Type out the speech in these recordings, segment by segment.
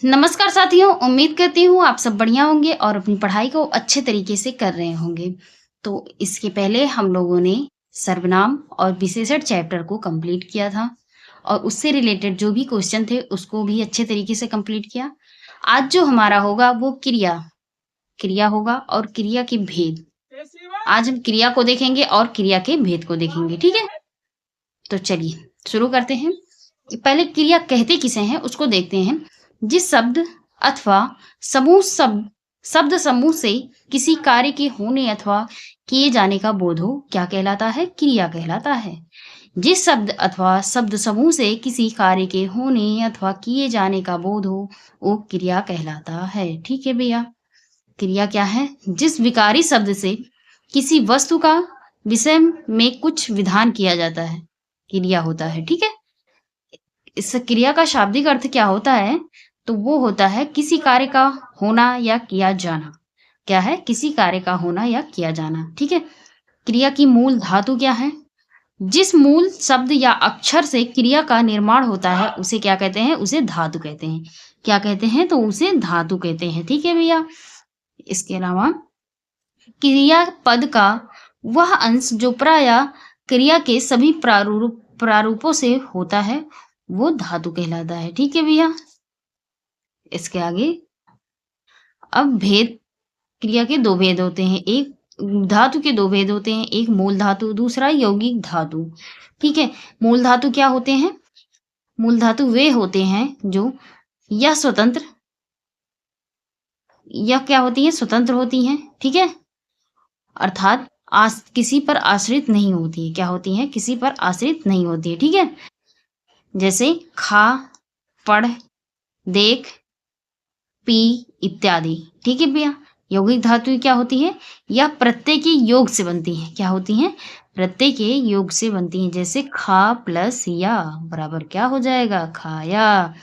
नमस्कार साथियों, उम्मीद करती हूँ आप सब बढ़िया होंगे और अपनी पढ़ाई को अच्छे तरीके से कर रहे होंगे। तो इसके पहले हम लोगों ने सर्वनाम और विशेषण चैप्टर को कंप्लीट किया था और उससे रिलेटेड जो भी क्वेश्चन थे उसको भी अच्छे तरीके से कंप्लीट किया। आज जो हमारा होगा वो क्रिया होगा और क्रिया के भेद। आज हम क्रिया को देखेंगे और क्रिया के भेद को देखेंगे, ठीक है? तो चलिए शुरू करते हैं। पहले क्रिया कहते किसे हैं उसको देखते हैं। जिस शब्द अथवा शब्द समूह से किसी कार्य के होने अथवा किए जाने का बोध हो क्या कहलाता है? क्रिया कहलाता है। जिस शब्द अथवा शब्द समूह से किसी कार्य के होने अथवा किए जाने का बोध हो वो क्रिया कहलाता है। ठीक है भैया। क्रिया क्या है? जिस विकारी शब्द से किसी वस्तु का विषय में कुछ विधान किया जाता है, क्रिया होता है। ठीक है। इस क्रिया का शाब्दिक अर्थ क्या होता है? तो वो होता है किसी कार्य का होना या किया जाना। क्या है? किसी कार्य का होना या किया जाना। ठीक है। क्रिया की मूल धातु क्या है? जिस मूल शब्द या अक्षर से क्रिया का निर्माण होता है उसे क्या कहते हैं? उसे धातु कहते हैं। क्या कहते हैं? तो उसे धातु कहते हैं। ठीक है भैया। इसके अलावा क्रिया पद का वह अंश जो प्राय क्रिया के सभी प्रारूपों से होता है वो धातु कहलाता है। ठीक है भैया। इसके आगे अब भेद। क्रिया के दो भेद होते हैं। एक धातु के दो भेद होते हैं, एक मूल धातु, दूसरा यौगिक धातु। ठीक है। मूल धातु क्या होते हैं? मूल धातु वे होते हैं जो या स्वतंत्र या क्या होती है? स्वतंत्र होती हैं। ठीक है। अर्थात किसी पर आश्रित नहीं होती है। क्या होती हैं? किसी पर आश्रित नहीं होती है। ठीक है। जैसे खा, पढ़, देख, पी इत्यादि। ठीक है भैया। यौगिक धातु क्या होती है? या प्रत्यय के योग से बनती है। क्या होती है? प्रत्यय के योग से बनती है। जैसे खा प्लस या बराबर क्या हो जाएगा? खाया।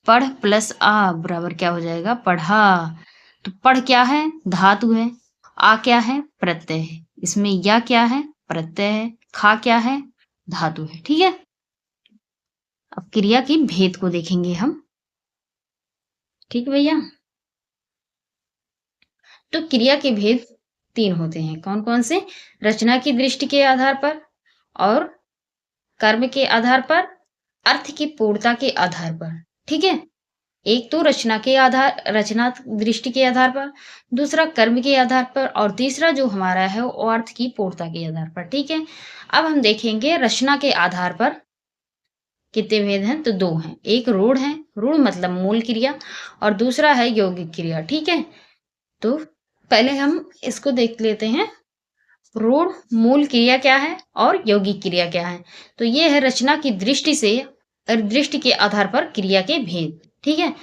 पढ़ प्लस आ बराबर क्या हो जाएगा? पढ़ा। तो पढ़ क्या है? धातु है। आ क्या है? प्रत्यय है। इसमें या क्या है? प्रत्यय है। खा क्या है? धातु है। ठीक है। अब क्रिया के भेद को देखेंगे हम। ठीक भैया। तो क्रिया के भेद तीन होते हैं। कौन कौन से? रचना की दृष्टि के आधार पर और कर्म के आधार पर, अर्थ की पूर्णता के आधार पर। ठीक है। एक तो रचना दृष्टि के आधार पर, दूसरा कर्म के आधार पर और तीसरा जो हमारा है वो अर्थ की पूर्णता के आधार पर। ठीक है। अब हम देखेंगे रचना के आधार पर कितने भेद हैं? तो दो हैं। एक रूढ़ है, रूढ़ मतलब मूल क्रिया, और दूसरा है यौगिक क्रिया। ठीक है। तो पहले हम इसको देख लेते हैं। रूढ़ मूल क्रिया क्या है और यौगिक क्रिया क्या है? तो ये है रचना की दृष्टि के आधार पर क्रिया के भेद। ठीक है।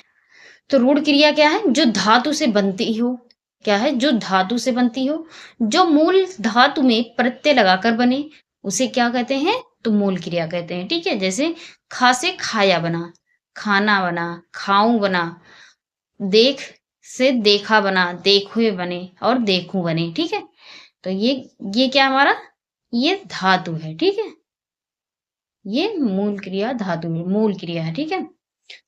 तो रूढ़ क्रिया क्या है? जो धातु से बनती हो। क्या है? जो धातु से बनती हो, जो मूल धातु में प्रत्यय लगाकर बने उसे क्या कहते हैं? तो मूल क्रिया कहते हैं। ठीक है। जैसे खा से खाया बना, खाना बना, खाऊं बना। देख से देखा बना, देखुए बने और देखूं बने। ठीक है। तो ये क्या हमारा? ये धातु है। ठीक है। ये मूल क्रिया धातु मूल क्रिया है। ठीक है।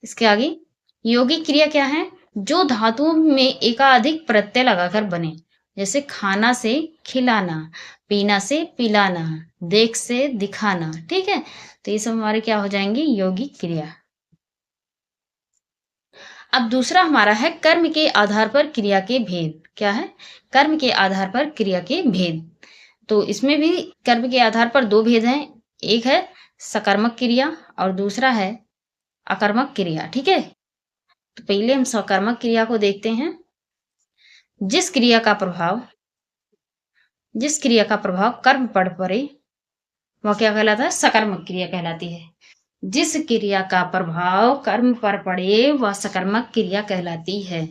इसके आगे यौगिक क्रिया क्या है? जो धातुओं में एकाधिक प्रत्यय लगाकर बने। जैसे खाना से खिलाना, पीना से पिलाना, देख से दिखाना। ठीक है। तो ये सब हमारे क्या हो जाएंगे? यौगिक क्रिया। अब दूसरा हमारा है कर्म के आधार पर क्रिया के भेद। क्या है? कर्म के आधार पर क्रिया के भेद। तो इसमें भी कर्म के आधार पर दो भेद हैं। एक है सकर्मक क्रिया और दूसरा है अकर्मक क्रिया। ठीक है। तो पहले हम सकर्मक क्रिया को देखते हैं। जिस क्रिया का प्रभाव कर्म पर पड़े वह क्या कहलाता है? सकर्मक क्रिया कहलाती है। जिस क्रिया का प्रभाव कर्म पर पड़े वह सकर्मक क्रिया कहलाती है।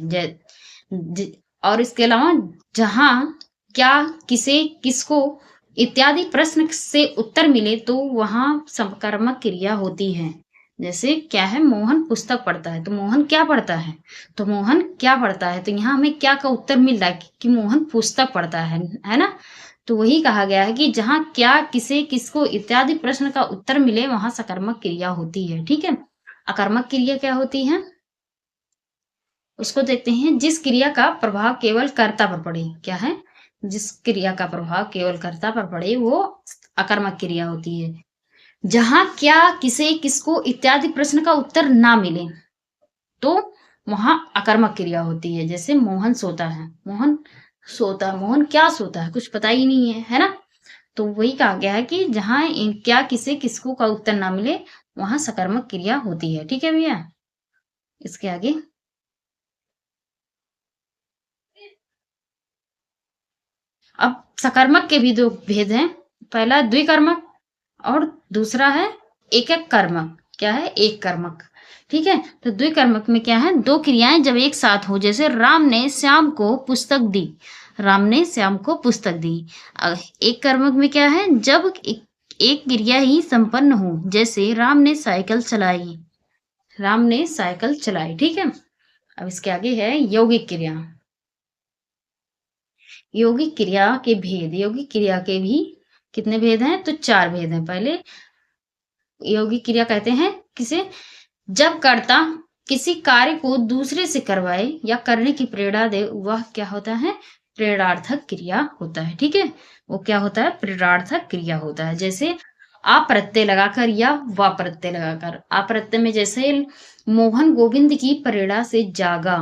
और इसके अलावा जहां क्या, किसे, किसको इत्यादि प्रश्न से उत्तर मिले तो वहां सकर्मक क्रिया होती है। जैसे क्या है? मोहन पुस्तक पढ़ता है। तो मोहन क्या पढ़ता है? तो मोहन क्या पढ़ता है? तो यहाँ हमें क्या का उत्तर मिल रहा है कि मोहन पुस्तक पढ़ता है ना? तो वही कहा गया है कि जहां क्या, किसे, किसको इत्यादि प्रश्न का उत्तर मिले वहां सकर्मक क्रिया होती है। ठीक है। अकर्मक क्रिया क्या होती है? उसको देखते हैं जिस क्रिया का प्रभाव केवल कर्ता पर पड़े। क्या है? जिस क्रिया का प्रभाव केवल कर्ता पर पड़े वो अकर्मक क्रिया होती है। जहाँ क्या, किसे, किसको इत्यादि प्रश्न का उत्तर ना मिले तो वहां अकर्मक क्रिया होती है। जैसे मोहन सोता है, मोहन सोता, मोहन क्या सोता है, कुछ पता ही नहीं है ना। तो वही कहा गया है कि जहाँ क्या, किसे, किसको का उत्तर ना मिले वहां सकर्मक क्रिया होती है। ठीक है भैया, इसके आगे अब सकर्मक के भी दो भेद हैं। पहला द्विकर्मक और दूसरा है एकक कर्मक। क्या है? एक कर्मक। ठीक है, तो द्विकर्मक में क्या है? दो क्रियाएं जब एक साथ हो, जैसे राम ने श्याम को पुस्तक दी, राम ने श्याम को पुस्तक दी। एक कर्मक में क्या है? जब एक क्रिया ही संपन्न हो, जैसे राम ने साइकिल चलाई, राम ने साइकिल चलाई। ठीक है, अब इसके आगे है यौगिक क्रिया। यौगिक क्रिया के भेद, यौगिक क्रिया के भी कितने भेद हैं? तो चार भेद हैं। पहले यौगिक क्रिया कहते हैं किसे? जब कर्ता किसी कार्य को दूसरे से करवाए या करने की प्रेरणा दे, वह क्या होता है? प्रेरणार्थक क्रिया होता है। ठीक है, वो क्या होता है? प्रेरणार्थक क्रिया होता है। जैसे आ प्रत्यय लगाकर या वा प्रत्यय लगाकर। आ प्रत्यय में जैसे मोहन गोविंद की प्रेरणा से जागा,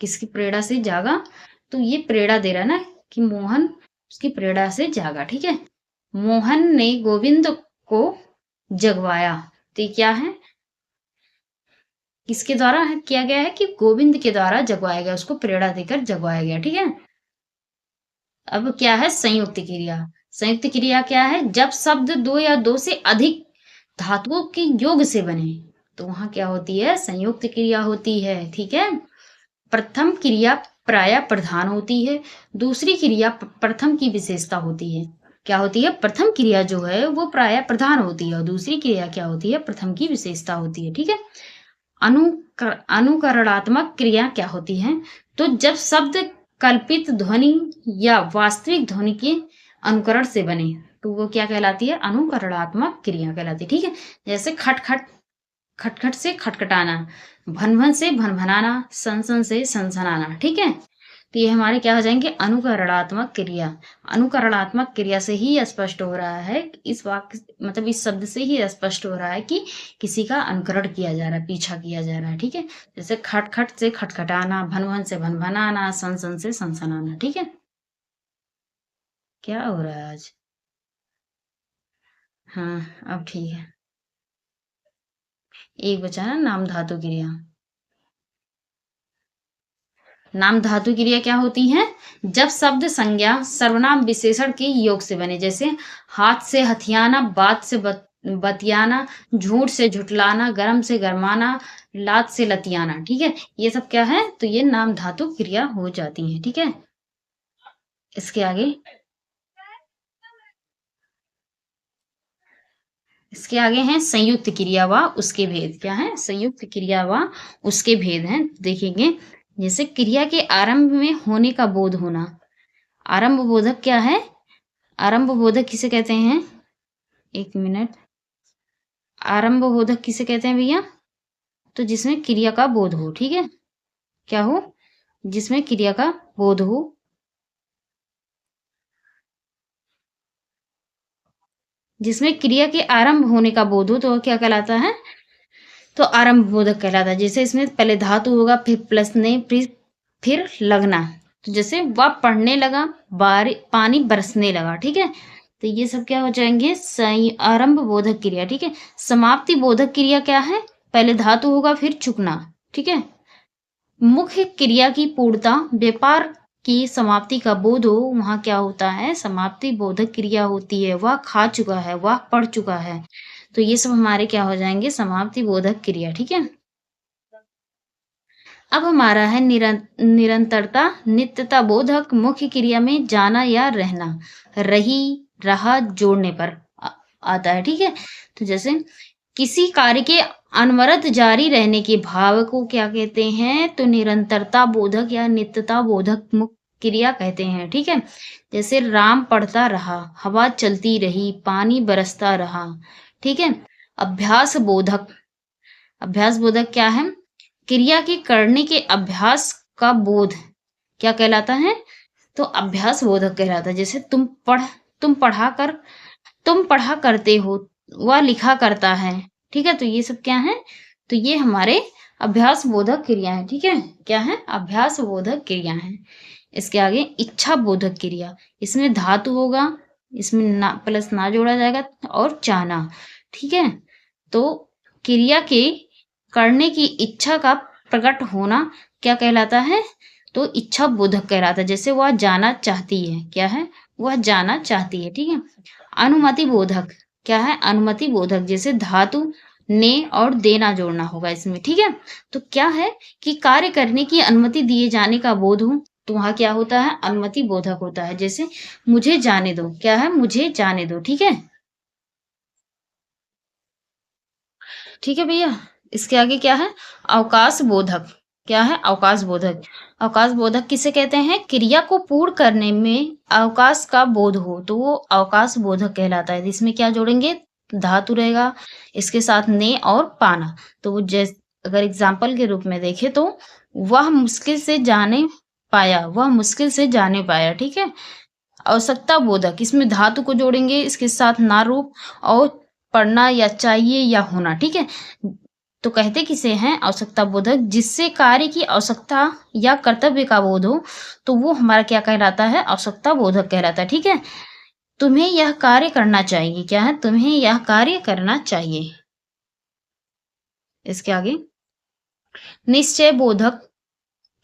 किसकी प्रेरणा से जागा? तो ये प्रेरणा दे रहा है ना कि मोहन उसकी प्रेरणा से जागा। ठीक है, मोहन ने गोविंद को जगवाया, तो ये क्या है? किसके द्वारा किया गया है? कि गोविंद के द्वारा जगवाया गया, उसको प्रेरणा देकर जगवाया गया। ठीक है, अब क्या है? संयुक्त क्रिया। संयुक्त क्रिया क्या है? जब शब्द दो या दो से अधिक धातुओं के योग से बने तो वहां क्या होती है? संयुक्त क्रिया होती है। ठीक है, प्रथम क्रिया प्राय प्रधान होती है, दूसरी क्रिया प्रथम की विशेषता होती है। क्या होती है? प्रथम क्रिया जो है वो प्राय प्रधान होती है और दूसरी क्रिया क्या होती है? प्रथम की विशेषता होती है। ठीक है, अनुकरणात्मक क्रिया क्या होती है? तो जब शब्द कल्पित ध्वनि या वास्तविक ध्वनि के अनुकरण से बने तो वो क्या कहलाती है? अनुकरणात्मक क्रिया कहलाती है। ठीक है, जैसे खटखट, खटखट से खटखटाना, भन-भन से भनभनाना, सन-सन से सनसनाना। ठीक है, तो ये हमारे क्या हो जाएंगे? अनुकरणात्मक क्रिया। अनुकरणात्मक क्रिया से ही स्पष्ट हो रहा है, इस वाक्य मतलब इस शब्द से ही स्पष्ट हो रहा है कि किसी का अनुकरण किया जा रहा है, पीछा किया जा रहा है। ठीक है, जैसे खटखट से खटखटाना, भन-भन से भनभनाना, सन-सन से सनसनाना। ठीक है, क्या हो रहा है आज? हाँ, अब ठीक है। एक बचा ना नाम धातु क्रिया। नाम धातु क्रिया क्या होती है? जब शब्द संज्ञा सर्वनाम विशेषण के योग से बने, जैसे हाथ से हथियाना, बात से बतियाना, झूठ से झुठलाना, गरम से गरमाना, लात से लतियाना। ठीक है, ये सब क्या है? तो ये नाम धातु क्रिया हो जाती है। ठीक है, इसके आगे, इसके आगे हैं संयुक्त क्रिया व उसके भेद। क्या है? संयुक्त क्रिया व उसके भेद हैं, देखेंगे। जैसे क्रिया के आरंभ में होने का बोध होना। आरंभ बोधक क्या है? आरंभ बोधक किसे कहते हैं? एक मिनट, आरंभ बोधक किसे कहते हैं भैया? तो जिसमें क्रिया का बोध हो। ठीक है, क्या हो? जिसमें क्रिया का बोध हो, जिसमें क्रिया के आरंभ होने का बोध हो तो वह क्या कहलाता है? तो आरंभ बोधक कहलाता है। जैसे इसमें पहले धातु होगा, फिर प्लस ने, फिर लगना। तो जैसे वह पढ़ने लगा, पानी बरसने लगा। ठीक है, तो ये सब क्या हो जाएंगे? आरंभ बोधक क्रिया। ठीक है, समाप्ति बोधक क्रिया क्या है? पहले धातु होगा फिर चुकना। ठीक है, मुख्य क्रिया की पूर्णता, व्यापार की समाप्ति का बोध हो, वहां क्या होता है? समाप्ति बोधक क्रिया होती है। वह खा चुका है, वह पढ़ चुका है। तो ये सब हमारे क्या हो जाएंगे? समाप्ति बोधक क्रिया। ठीक है, अब हमारा है निरंतरता नित्यता बोधक। मुख्य क्रिया में जाना या रहना, रही, रहा जोड़ने पर आता है। ठीक है, तो जैसे किसी कार्य के अनवरत जारी रहने के भाव को क्या कहते हैं? तो निरंतरता बोधक या नित्यता बोधक मुख्य क्रिया कहते हैं। ठीक है, जैसे राम पढ़ता रहा, हवा चलती रही, पानी बरसता रहा। ठीक है, अभ्यास बोधक, अभ्यास बोधक क्या है? क्रिया के करने के अभ्यास का बोध क्या कहलाता है? तो अभ्यास बोधक कहलाता है। जैसे तुम पढ़ा कर तुम पढ़ा करते हो, वह लिखा करता है। ठीक है? तो ये सब क्या है? तो ये हमारे अभ्यास बोधक क्रिया है। ठीक है? क्या है? अभ्यास बोधक क्रिया है। इसके आगे इच्छा बोधक क्रिया, इसमें धातु होगा, इसमें ना प्लस ना जोड़ा जाएगा और चाहना। ठीक है? तो क्रिया के करने की इच्छा का प्रकट होना क्या कहलाता है? तो इच्छा बोधक कहलाता है। जैसे वह जाना चाहती है, क्या है? वह जाना चाहती है। ठीक है? अनुमति बोधक क्या है? अनुमति बोधक, जैसे धातु ने और देना जोड़ना होगा इसमें। ठीक है? तो क्या है कि कार्य करने की अनुमति दिए जाने का बोध हो, तो वहां क्या होता है? अनुमति बोधक होता है। जैसे मुझे जाने दो, क्या है? मुझे जाने दो। ठीक है? ठीक है भैया। इसके आगे क्या है? अवकाश बोधक। क्या है? अवकाश बोधक। अवकाश बोधक किसे कहते हैं? क्रिया को पूर्ण करने में अवकाश का बोध हो, तो वो अवकाश बोधक कहलाता है। इसमें क्या जोड़ेंगे? धातु रहेगा, इसके साथ ने और पाना। तो वो जैसे अगर एग्जाम्पल के रूप में देखें तो वह मुश्किल से जाने पाया, वह मुश्किल से जाने पाया। ठीक है? आवश्यकता बोधक, इसमें धातु को जोड़ेंगे, इसके साथ ना रूप और पढ़ना या चाहिए या होना। ठीक है? तो कहते किसे हैं? आवश्यकता बोधक। जिससे कार्य की आवश्यकता या कर्तव्य का बोध हो, तो वो हमारा क्या कहलाता है? आवश्यकता बोधक कहलाता है। ठीक है? तुम्हें यह कार्य करना चाहिए, क्या है? तुम्हें यह कार्य करना चाहिए। इसके आगे निश्चय बोधक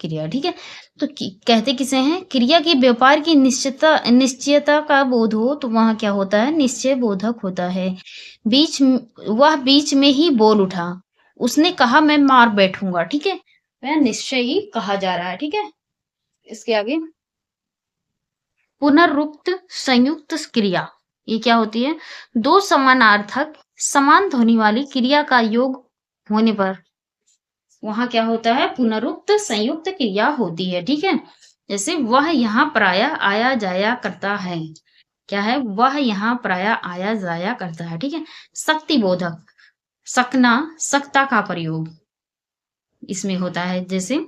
क्रिया। ठीक है? तो कहते किसे हैं? क्रिया के व्यापार की निश्चयता का बोध हो, तो वहां क्या होता है? निश्चय बोधक होता है। वह बीच में ही बोल उठा, उसने कहा मैं मार बैठूंगा। ठीक है? वह निश्चय ही कहा जा रहा है। ठीक है? इसके आगे पुनरुक्त संयुक्त क्रिया, ये क्या होती है? दो समानार्थक समान ध्वनि वाली क्रिया का योग होने पर वहां क्या होता है? पुनरुक्त संयुक्त क्रिया होती है। ठीक है? जैसे वह यहाँ प्रायः आया जाया करता है, क्या है? वह यहाँ प्रायः आया जाया करता है। ठीक है? शक्ति बोधक, सकना सकता का प्रयोग इसमें होता है। जैसे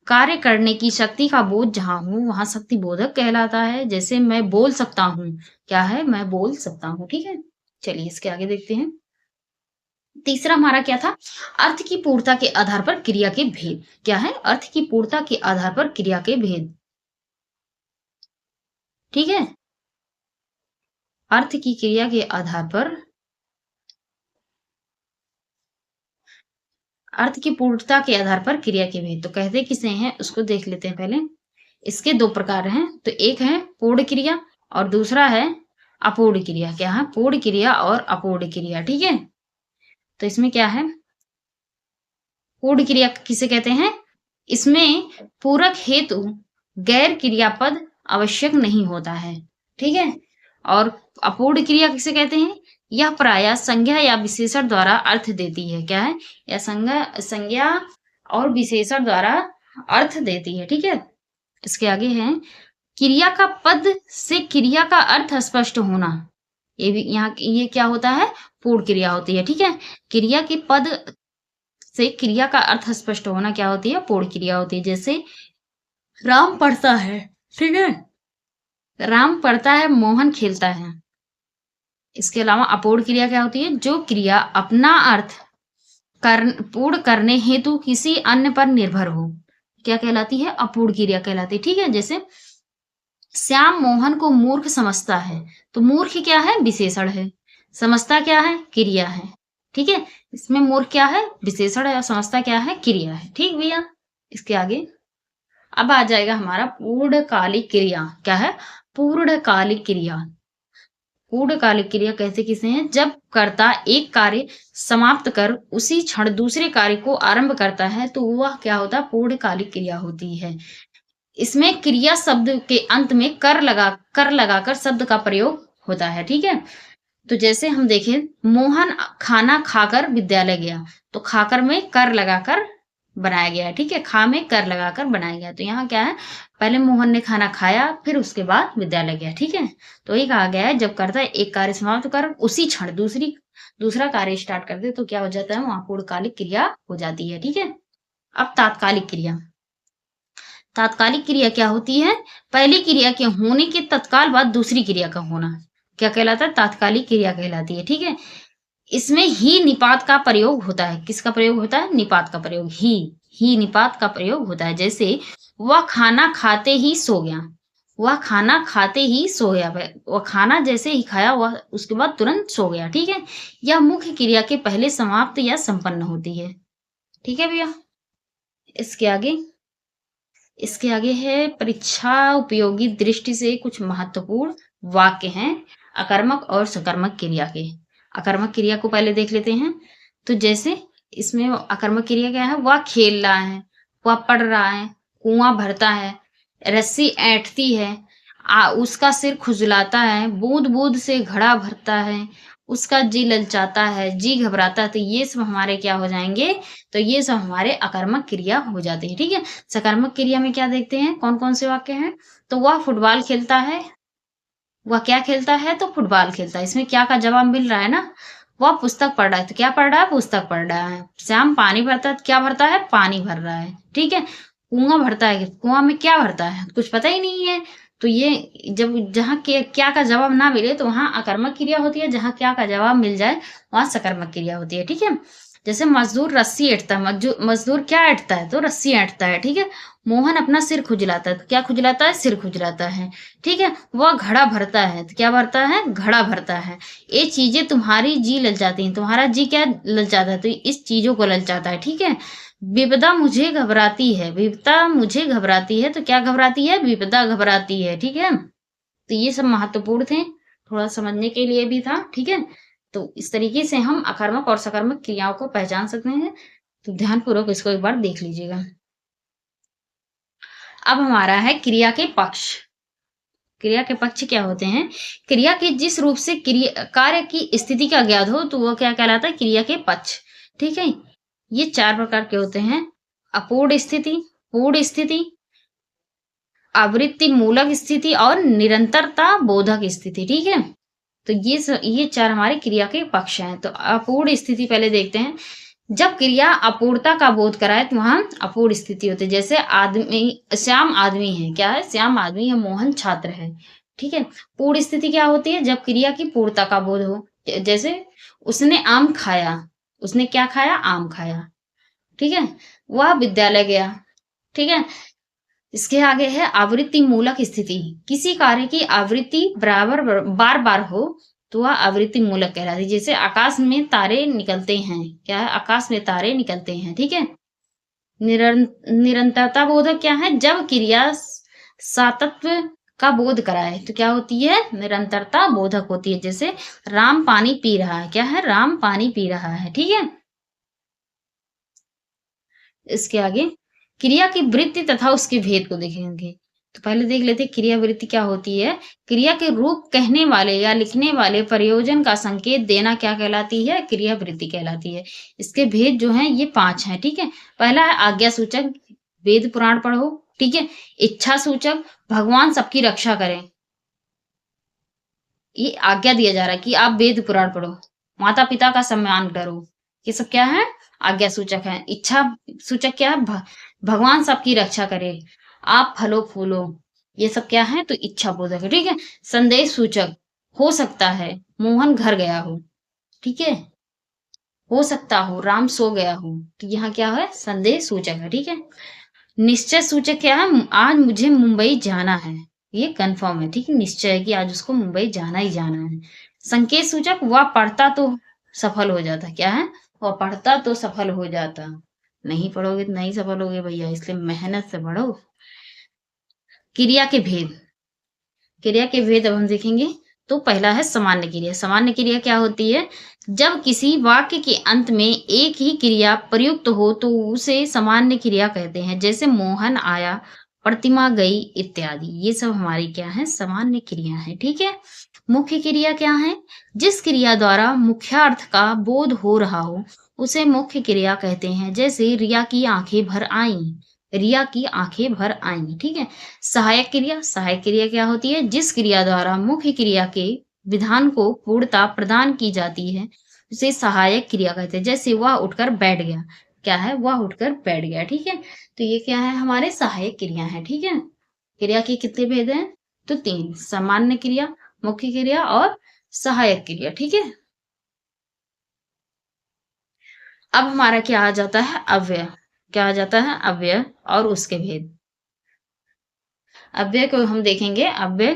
कार्य करने की शक्ति का बोध जहां हो, वहां शक्ति बोधक कहलाता है। जैसे मैं बोल सकता हूँ, क्या है? मैं बोल सकता हूँ। ठीक है? चलिए इसके आगे देखते हैं। तीसरा हमारा क्या था? अर्थ की पूर्णता के आधार पर क्रिया के भेद। क्या है? अर्थ की पूर्णता के आधार पर क्रिया के भेद। ठीक है? अर्थ की क्रिया के आधार पर अर्थ की पूर्णता के आधार पर क्रिया के भेद। तो कहते किसे हैं? उसको देख लेते हैं पहले। इसके दो प्रकार हैं। तो एक है पूर्ण क्रिया और दूसरा है अपूर्ण क्रिया। क्या है? पूर्ण क्रिया और अपूर्ण क्रिया। ठीक है? तो इसमें क्या है? पूर्ण क्रिया किसे कहते हैं? इसमें पूरक हेतु गैर क्रियापद आवश्यक नहीं होता है। ठीक है? और अपूर्ण क्रिया किसे कहते हैं? यह प्रायः संज्ञा या विशेषण द्वारा अर्थ देती है। क्या है? यह संज्ञा और विशेषण द्वारा अर्थ देती है। ठीक है? इसके आगे है क्रिया का पद से क्रिया का अर्थ स्पष्ट होना। ये भी यहाँ ये क्या होता है? पूर्ण क्रिया होती है। ठीक है? क्रिया के पद से क्रिया का अर्थ स्पष्ट होना क्या होती है? पूर्ण क्रिया होती है। जैसे राम पढ़ता है। ठीक है? राम पढ़ता है, मोहन खेलता है। इसके अलावा अपूर्ण क्रिया क्या होती है? जो क्रिया अपना अर्थ पूर्ण करने हेतु किसी अन्य पर निर्भर हो, क्या कहलाती है? अपूर्ण क्रिया कहलाती है। ठीक है? जैसे श्याम मोहन को मूर्ख समझता है, तो मूर्ख क्या है? विशेषण है। समझता क्या है? क्रिया है। ठीक है? इसमें मूर्ख क्या है? विशेषण है और समझता क्या है? क्रिया है। ठीक भैया? इसके आगे अब आ जाएगा हमारा पूर्णकालिक क्रिया। क्या है? पूर्णकालिक क्रिया। पूर्णकालिक क्रिया कहते किसे हैं? जब कर्ता एक कार्य समाप्त कर उसी क्षण दूसरे कार्य को आरंभ करता है, तो वह क्या होता है? पूर्णकालिक क्रिया होती है। इसमें क्रिया शब्द के अंत में कर लगाकर शब्द का प्रयोग होता है। ठीक है? तो जैसे हम देखें, मोहन खाना खाकर विद्यालय गया, तो खाकर में कर लगाकर बनाया गया है। ठीक है? खा में कर लगाकर बनाया गया। तो यहाँ क्या है? पहले मोहन ने खाना खाया, फिर उसके बाद विद्यालय गया। ठीक है? तो ये कहा गया है जब करता है एक कार्य समाप्त कर उसी क्षण दूसरा कार्य स्टार्ट कर दे, तो क्या हो जाता है? वहां पूर्णकालिक क्रिया हो जाती है। ठीक है? अब तात्कालिक क्रिया। तात्कालिक क्रिया क्या होती है? पहली क्रिया के होने के तत्काल बाद दूसरी क्रिया का होना। क्या कहलाता है? तात्कालिक क्रिया कहलाती है, ठीक है? इसमें ही निपात का प्रयोग होता है। किसका प्रयोग होता है? निपात का प्रयोग। ही निपात का प्रयोग होता है। जैसे वह खाना खाते ही सो गया। वह खाना खाते ही सो गया। वह खाना जैसे ही खाया वह उसके बाद तुरंत सो गया, ठीक है? यह मुख्य क्रिया के पहले समाप्त या संपन्न होती है। ठीक है भैया? इसके आगे इसके आगे है परीक्षा उपयोगी दृष्टि से कुछ महत्वपूर्ण वाक्य हैं अकर्मक और सकर्मक क्रिया के। अकर्मक क्रिया को पहले देख लेते हैं। तो जैसे इसमें अकर्मक क्रिया क्या है? वह खेल रहा है, वह पढ़ रहा है, कुआं भरता है, रस्सी ऐंठती है, उसका सिर खुजलाता है, बूंद बूंद से घड़ा भरता है, उसका जी ललचाता है, जी घबराता है। तो ये सब हमारे क्या हो जाएंगे? तो ये सब हमारे अकर्मक क्रिया हो जाते हैं, ठीक है? सकर्मक क्रिया में क्या देखते हैं? कौन कौन से वाक्य हैं? तो वह फुटबॉल खेलता है। वह क्या खेलता है? तो फुटबॉल खेलता है। इसमें क्या का जवाब मिल रहा है ना? वह पुस्तक पढ़ रहा है। तो क्या पढ़ रहा है? पुस्तक पढ़ रहा है। श्याम पानी भरता है। तो क्या भरता है? पानी भर रहा है, ठीक है? कुआं भरता है। कुआं में क्या भरता है? कुछ पता ही नहीं है। तो ये जब जहाँ के क्या का जवाब ना मिले तो वहां अकर्मक क्रिया होती है। जहां क्या का जवाब मिल जाए वहां सकर्मक क्रिया होती है, ठीक है? जैसे मजदूर रस्सी ऐंठता है। मजदूर क्या ऐंठता है? तो रस्सी ऐंठता है, ठीक है? मोहन अपना सिर खुजलाता है। तो क्या खुजलाता है? सिर खुजलाता है, ठीक है? वह घड़ा भरता है। तो क्या भरता है? घड़ा भरता है। ये चीजें तुम्हारी जी ललचाती हैं। तुम्हारा जी क्या ललचाता है? तो इस चीजों को ललचाता है, ठीक है? विपदा मुझे घबराती है। विपदा मुझे घबराती है। तो क्या घबराती है? विपदा घबराती है, ठीक है? तो ये सब महत्वपूर्ण थे, थोड़ा समझने के लिए भी था, ठीक है? तो इस तरीके से हम अकर्मक और सकर्मक क्रियाओं को पहचान सकते हैं। तो ध्यानपूर्वक इसको एक बार देख लीजिएगा। अब हमारा है क्रिया के पक्ष। क्रिया के पक्ष क्या होते हैं? क्रिया के जिस रूप से क्रिया कार्य की स्थिति का ज्ञात हो तो वो क्या कहलाता है? क्रिया के पक्ष, ठीक है? ये 4 प्रकार के होते हैं। अपूर्ण स्थिति, पूर्ण स्थिति, आवृत्ति मूलक स्थिति और निरंतरता बोधक स्थिति, ठीक है? तो ये 4 हमारे क्रिया के पक्ष हैं। तो अपूर्ण स्थिति पहले देखते हैं। जब क्रिया अपूर्णता का बोध कराए तो वहां अपूर्ण स्थिति होती है। जैसे श्याम आदमी है। क्या है? श्याम आदमी है। मोहन छात्र है, ठीक है? पूर्ण स्थिति क्या होती है? जब क्रिया की पूर्णता का बोध हो। जैसे उसने आम खाया। उसने क्या खाया? आम खाया, ठीक है? वह विद्यालय गया, ठीक है? इसके आगे है आवृत्ति मूलक स्थिति। किसी कार्य की आवृत्ति बराबर बार बार हो तो वह आवृत्ति मूलक कहलाती है। जैसे आकाश में तारे निकलते हैं। क्या है? आकाश में तारे निकलते हैं, ठीक है? निरंतरता बोधक क्या है? जब क्रिया सातत्व का बोध कराए तो क्या होती है? निरंतरता बोधक होती है। जैसे राम पानी पी रहा है। क्या है? राम पानी पी रहा है, ठीक है? इसके आगे क्रिया की वृत्ति तथा उसके भेद को देखेंगे। तो पहले देख लेते हैं क्रिया वृत्ति क्या होती है। क्रिया के रूप कहने वाले या लिखने वाले प्रयोजन का संकेत देना क्या कहलाती है? क्रिया वृत्ति कहलाती है। इसके भेद जो हैं ये 5 हैं, ठीक है? पहला है आज्ञा सूचक, वेद पुराण पढ़ो, ठीक है? इच्छा सूचक, भगवान सबकी रक्षा करें। ये आज्ञा दिया जा रहा है कि आप वेद पुराण पढ़ो, माता पिता का सम्मान करो। ये सब क्या है? आज्ञा सूचक है। इच्छा सूचक क्या है? भगवान सबकी रक्षा करे, आप फलो फूलो। ये सब क्या है? तो इच्छा बोधक है, ठीक है? संदेश सूचक, हो सकता है मोहन घर गया हो, ठीक है? हो सकता हो राम सो गया हो। तो यहाँ क्या है? संदेश सूचक है, ठीक है? निश्चय सूचक क्या है? आज मुझे मुंबई जाना है। ये कंफर्म है, ठीक है? निश्चय है कि आज उसको मुंबई जाना ही जाना है। संकेत सूचक, वह पढ़ता तो सफल हो जाता। क्या है? वह पढ़ता तो सफल हो जाता। नहीं पढ़ोगे तो नहीं सफल होगे भैया, इसलिए मेहनत से पढ़ो। क्रिया के भेद। क्रिया के भेद अब हम देखेंगे। तो पहला है सामान्य क्रिया। सामान्य क्रिया क्या होती है? जब किसी वाक्य के अंत में एक ही क्रिया प्रयुक्त हो तो उसे सामान्य क्रिया कहते हैं। जैसे मोहन आया, प्रतिमा गई इत्यादि। ये सब हमारी क्या है? सामान्य क्रिया है, ठीक है? मुख्य क्रिया क्या है? जिस क्रिया द्वारा मुख्यार्थ का बोध हो रहा हो उसे मुख्य क्रिया कहते हैं। जैसे रिया की आंखें भर आईं। रिया की आंखें भर आईं, ठीक है? सहायक क्रिया। सहायक क्रिया क्या होती है? जिस क्रिया द्वारा मुख्य क्रिया के विधान को पूर्णता प्रदान की जाती है उसे सहायक क्रिया कहते हैं। जैसे वह उठकर बैठ गया। क्या है, वह उठकर बैठ गया। ठीक है, तो ये क्या है, हमारे सहायक क्रिया है। ठीक है, क्रिया के कितने भेद हैं, तो 3, सामान्य क्रिया, मुख्य क्रिया और सहायक क्रिया। ठीक है, अब हमारा क्या आ जाता है, अव्यय। क्या आ जाता है, अव्यय और उसके भेद। अव्यय को हम देखेंगे। अव्यय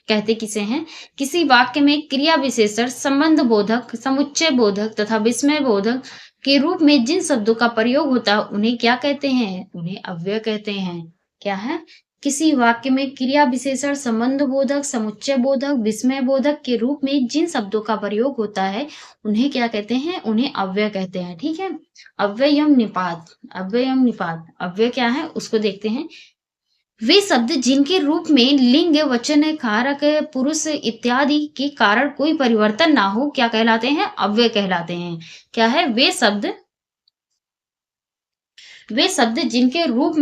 कहते किसे हैं, किसी वाक्य में क्रिया विशेषण, संबंध बोधक, समुच्चय बोधक तथा विस्मय बोधक के रूप में जिन शब्दों का प्रयोग होता है उन्हें क्या कहते हैं, उन्हें अव्यय कहते हैं। क्या है, किसी वाक्य में क्रिया विशेषण, संबंध बोधक, समुच्चय बोधक, विस्मय बोधक के रूप में जिन शब्दों का प्रयोग होता है उन्हें क्या कहते हैं, उन्हें अव्यय कहते हैं। ठीक है, अव्ययम निपात। अव्ययम निपात, अव्यय क्या है उसको देखते हैं। वे शब्द जिनके रूप में लिंग, वचन, कारक, पुरुष इत्यादि के कारण कोई परिवर्तन ना हो, क्या कहलाते हैं, अव्यय कहलाते हैं। क्या है, वे शब्द जिनके रूप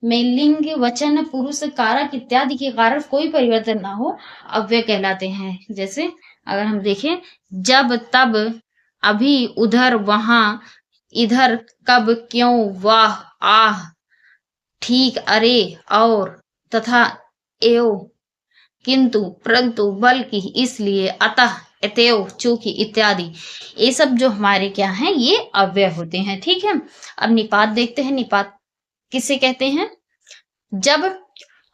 में लिंग, वचन, पुरुष, कारक इत्यादि के कारण कोई परिवर्तन ना हो, अव्यय कहलाते हैं। जैसे अगर हम देखें, जब, तब, अभी, उधर, वहां, इधर, कब, क्यों, वाह, आह, ठीक, अरे, और, तथा, एवं, किंतु, परंतु, बल्कि, इसलिए, अतः, अतएव, चूंकि इत्यादि, ये सब जो हमारे क्या हैं, ये अव्यय होते हैं। ठीक है, अब निपात देखते हैं। निपात किसे कहते हैं, जब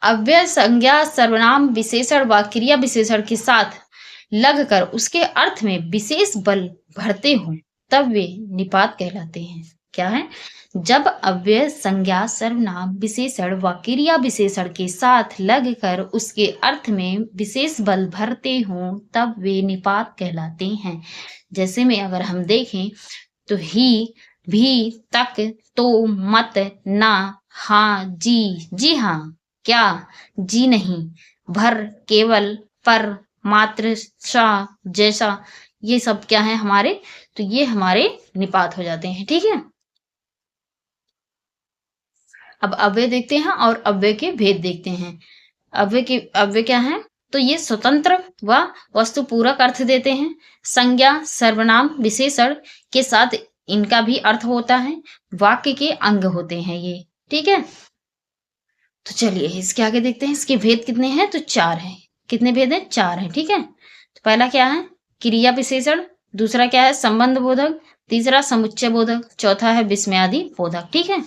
अव्यय संज्ञा सर्वनाम विशेषण व क्रिया विशेषण के साथ लगकर उसके अर्थ में विशेष बल भरते हों तब वे निपात कहलाते हैं। क्या है, जब अव्यय संज्ञा सर्वनाम विशेषण व क्रिया विशेषण के साथ लगकर उसके अर्थ में विशेष बल भरते हों तब वे निपात कहलाते हैं। जैसे में अगर हम देखें तो ही, भी, तक, तो, मत, ना, हाँ, जी हाँ, क्या, जी नहीं, भर, केवल, पर, मात्र, सा, जैसा, ये सब क्या है हमारे, तो ये हमारे निपात हो जाते हैं। ठीक है, अब अव्यय देखते हैं और अव्यय के भेद देखते हैं। अव्यय क्या है, तो ये स्वतंत्र व वस्तु पूरक अर्थ देते हैं। संज्ञा, सर्वनाम, विशेषण के साथ इनका भी अर्थ होता है। वाक्य के अंग होते हैं ये। ठीक है, तो चलिए इसके आगे देखते हैं। इसके भेद कितने हैं, तो 4 हैं। कितने भेद हैं, 4 हैं। ठीक है, तो पहला क्या है, क्रिया विशेषण, दूसरा क्या है, संबंध बोधक, तीसरा समुच्चय बोधक, चौथा है विस्मयादि बोधक। ठीक है,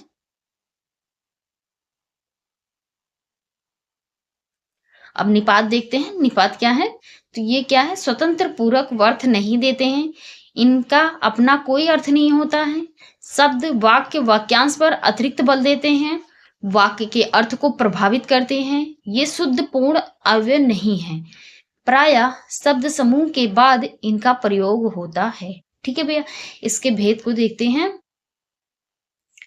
अब निपात देखते हैं। निपात क्या है, तो ये क्या है, स्वतंत्र पूरक अर्थ नहीं देते हैं। इनका अपना कोई अर्थ नहीं होता है। शब्द, वाक्य, वाक्यांश पर अतिरिक्त बल देते हैं। वाक्य के अर्थ को प्रभावित करते हैं। ये शुद्ध पूर्ण अव्यय नहीं है। प्रायः शब्द समूह के बाद इनका प्रयोग होता है। ठीक है भैया, इसके भेद को देखते हैं।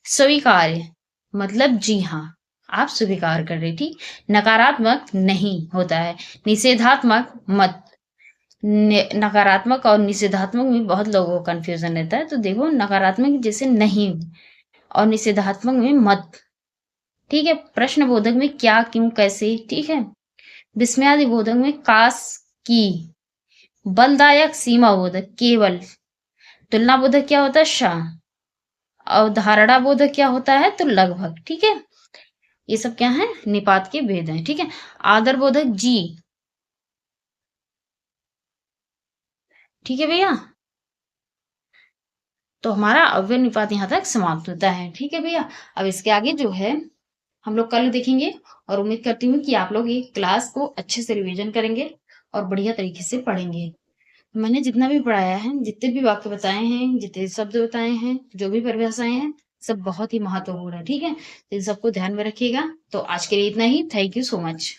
स्वीकार्य मतलब जी हाँ, आप स्वीकार कर रहे। ठीक, नकारात्मक नहीं होता है। निषेधात्मक मत, नकारात्मक और निषेधात्मक में बहुत लोगों को कंफ्यूजन रहता है। तो देखो, नकारात्मक जैसे नहीं और निषेधात्मक में मत। ठीक है, प्रश्न बोधक में क्या, क्यों, कैसे। ठीक है, विस्मयादि बोधक में काश, की, बलदायक, सीमा बोधक, केवल, तुलना बोधक क्या होता है, शाह, अवधारणा बोधक क्या होता है, तो लगभग। ठीक है, ये सब क्या है, निपात के भेद हैं। ठीक है, आदर बोधक जी। ठीक है भैया, तो हमारा अव्यय निपात यहाँ तक समाप्त होता है। ठीक है भैया, अब इसके आगे जो है हम लोग कल देखेंगे और उम्मीद करती हूँ कि आप लोग ये क्लास को अच्छे से रिवीजन करेंगे और बढ़िया तरीके से पढ़ेंगे। मैंने जितना भी पढ़ाया है, जितने भी वाक्य बताए हैं, जितने शब्द बताए हैं, जो भी परिभाषाएं हैं, सब बहुत ही महत्वपूर्ण है। ठीक है, तो इन सबको ध्यान में रखिएगा। तो आज के लिए इतना ही। Thank you so much.